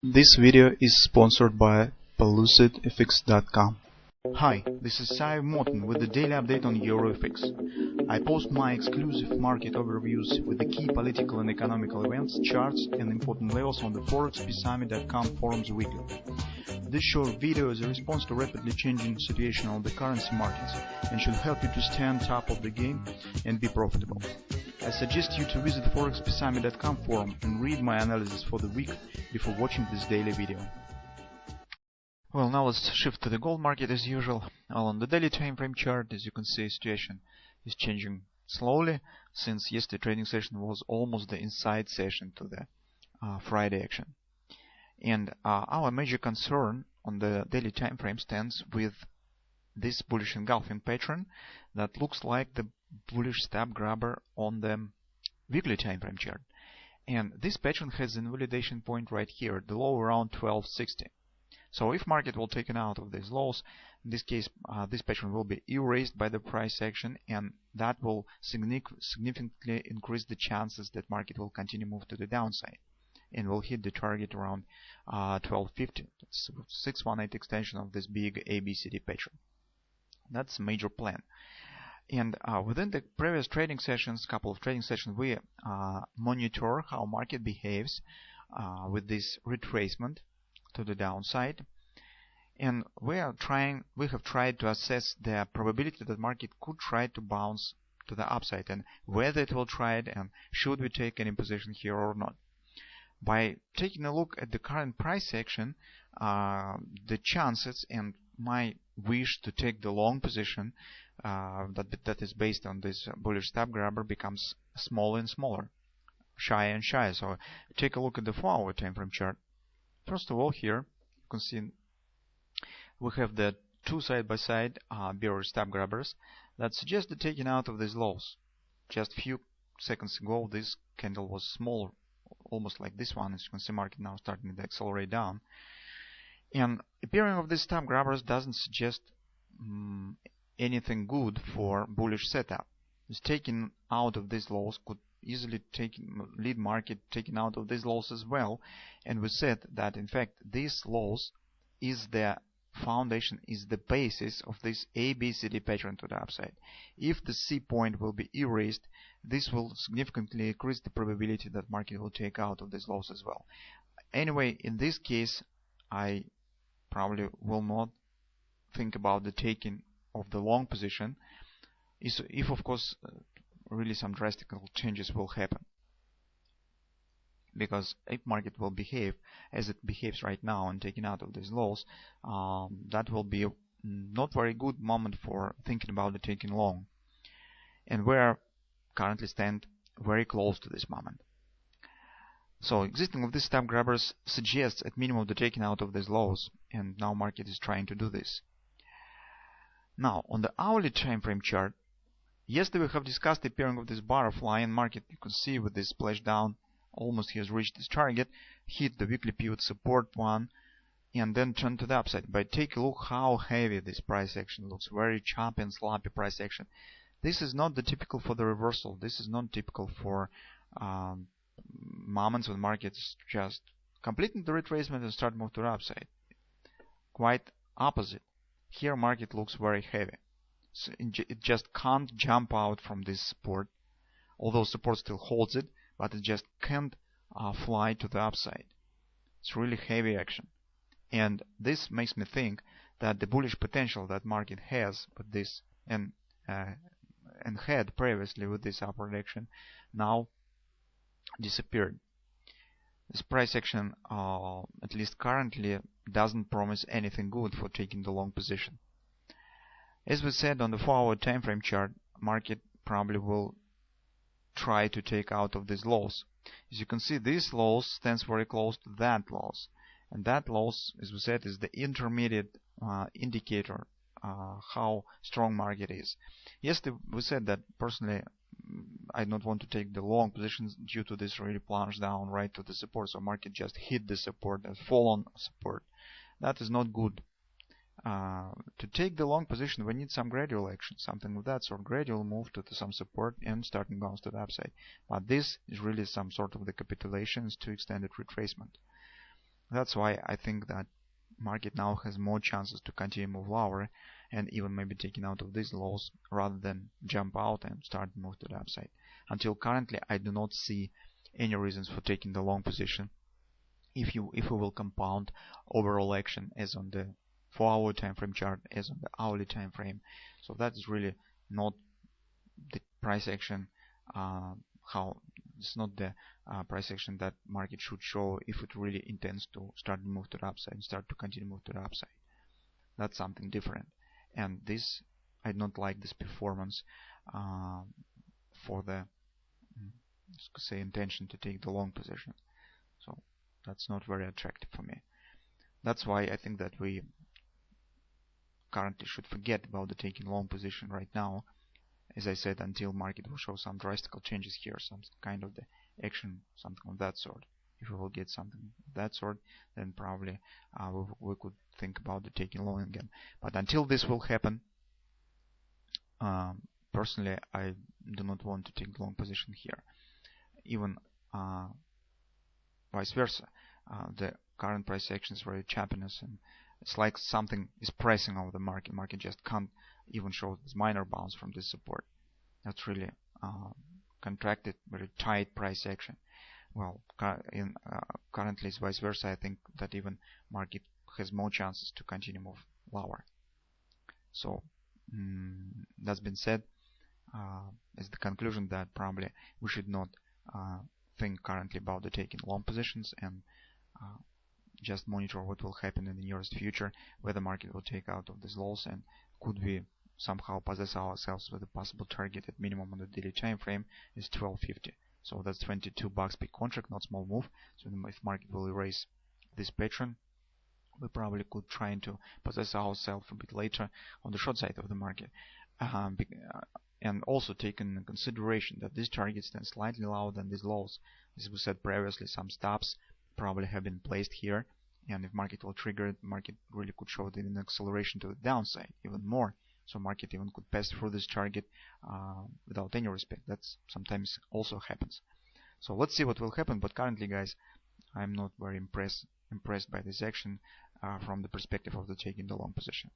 This video is sponsored by PelucidFX.com. Hi, this is Sive Morten with the daily update on EuroFX. I post my exclusive market overviews with the key political and economical events, charts and important levels on the ForexPeaceArmy.com forums weekly. This short video is a response to rapidly changing situation on the currency markets and should help you to stay on top of the game and be profitable. I suggest you to visit ForexPeaceArmy.com forum and read my analysis for the week before watching this daily video. Well, now let's shift to the gold market as usual. On the daily time frame chart, as you can see, situation is changing slowly since yesterday's trading session was almost the inside session to the Friday action. And our major concern on the daily time frame stands with this bullish engulfing pattern that looks like the bullish stab grabber on the weekly time frame chart. And this pattern has an invalidation point right here, the low around 1260. So if market will take it out of these lows, in this case this pattern will be erased by the price action, and that will significantly increase the chances that market will continue move to the downside and will hit the target around 1250. That's 618 extension of this big ABCD pattern. That's a major plan. And within the previous trading sessions, couple of trading sessions, we monitor how market behaves with this retracement to the downside, and we have tried to assess the probability that market could try to bounce to the upside and whether it will try it and should we take any position here or not. By taking a look at the current price action, the chances and my wish to take the long position that is based on this bullish stab grabber becomes smaller and smaller, shyer and shyer. So take a look at the 4-hour time frame chart. First of all, here you can see we have the two side-by-side bearish stab grabbers that suggest the taking out of these lows. Just a few seconds ago, this candle was small, almost like this one. As you can see, market now starting to accelerate down. And appearing of these stab grabbers doesn't suggest anything good for bullish setup. This taking out of these lows could easily lead market taking out of these lows as well. And we said that in fact these lows is the foundation, is the basis of this ABCD pattern to the upside. If the C point will be erased, this will significantly increase the probability that market will take out of these lows as well. Anyway, in this case, I probably will not think about the taking of the long position if of course really some drastic changes will happen, because if market will behave as it behaves right now and taking out of these lows, that will be not very good moment for thinking about the taking long, and we are currently stand very close to this moment. So existing of these stab grabbers suggests at minimum the taking out of these lows, and now market is trying to do this. Now on the hourly time frame chart, yesterday we have discussed the appearing of this butterfly, and market, you can see with this splash down, almost has reached this target, hit the weekly pivot support one, and then turned to the upside. But take a look how heavy this price action looks, very choppy and sloppy price action. This is not the typical for the reversal. This is not typical for moments when markets just completing the retracement and start move to the upside. Quite opposite. Here market looks very heavy. So it just can't jump out from this support, although support still holds it, but it just can't fly to the upside. It's really heavy action, and this makes me think that the bullish potential that market has with this and had previously with this upward action now disappeared. This price action, at least currently, doesn't promise anything good for taking the long position. As we said on the 4-hour time frame chart, market probably will try to take out of these lows. As you can see, this lows stands very close to that lows, and that lows, as we said, is the intermediate indicator how strong market is. Yesterday we said that personally I don't want to take the long positions due to this really plunge down right to the support, so market just hit the support and fall on support. That is not good. To take the long position, we need some gradual action, something of that sort, gradual move to some support and starting bounce to the upside. But this is really some sort of the capitulations to extended retracement. That's why I think that market now has more chances to continue move lower and even maybe taking out of these lows rather than jump out and start move to the upside. Until currently, I do not see any reasons for taking the long position. If we will compound overall action as on the 4-hour time frame chart, as on the hourly time frame, so that is really not the price action. How it's not the price action that market should show if it really intends to start to move to the upside and start to continue move to the upside. That's something different, and this, I don't like this performance for the say intention to take the long position. So that's not very attractive for me. That's why I think that we currently should forget about the taking long position right now, as I said, until market will show some drastic changes here, some kind of the action, something of that sort. If we will get something of that sort, then probably we could think about the taking long again. But until this will happen, personally, I do not want to take long position here. Even vice versa, the current price action is very choppiness, and it's like something is pressing over the market. Market just can't even show this minor bounce from this support. That's really contracted, very tight price action. Well, currently it's vice versa. I think that even market has more chances to continue move lower. So that's been said, as the conclusion that probably we should not think currently about the taking long positions and just monitor what will happen in the nearest future, where the market will take out of these lows, and could we somehow possess ourselves with a possible target at minimum on the daily time frame is 1250. So that's $22 per contract, not small move. So if market will erase this pattern, we probably could try to possess ourselves a bit later on the short side of the market. And also take into consideration that this target stands slightly lower than these lows. As we said previously, some stops probably have been placed here, and if market will trigger it, market really could show an acceleration to the downside even more. So market even could pass through this target without any respect. That sometimes also happens. So let's see what will happen. But currently, guys, I'm not very impressed by this action from the perspective of the taking the long position.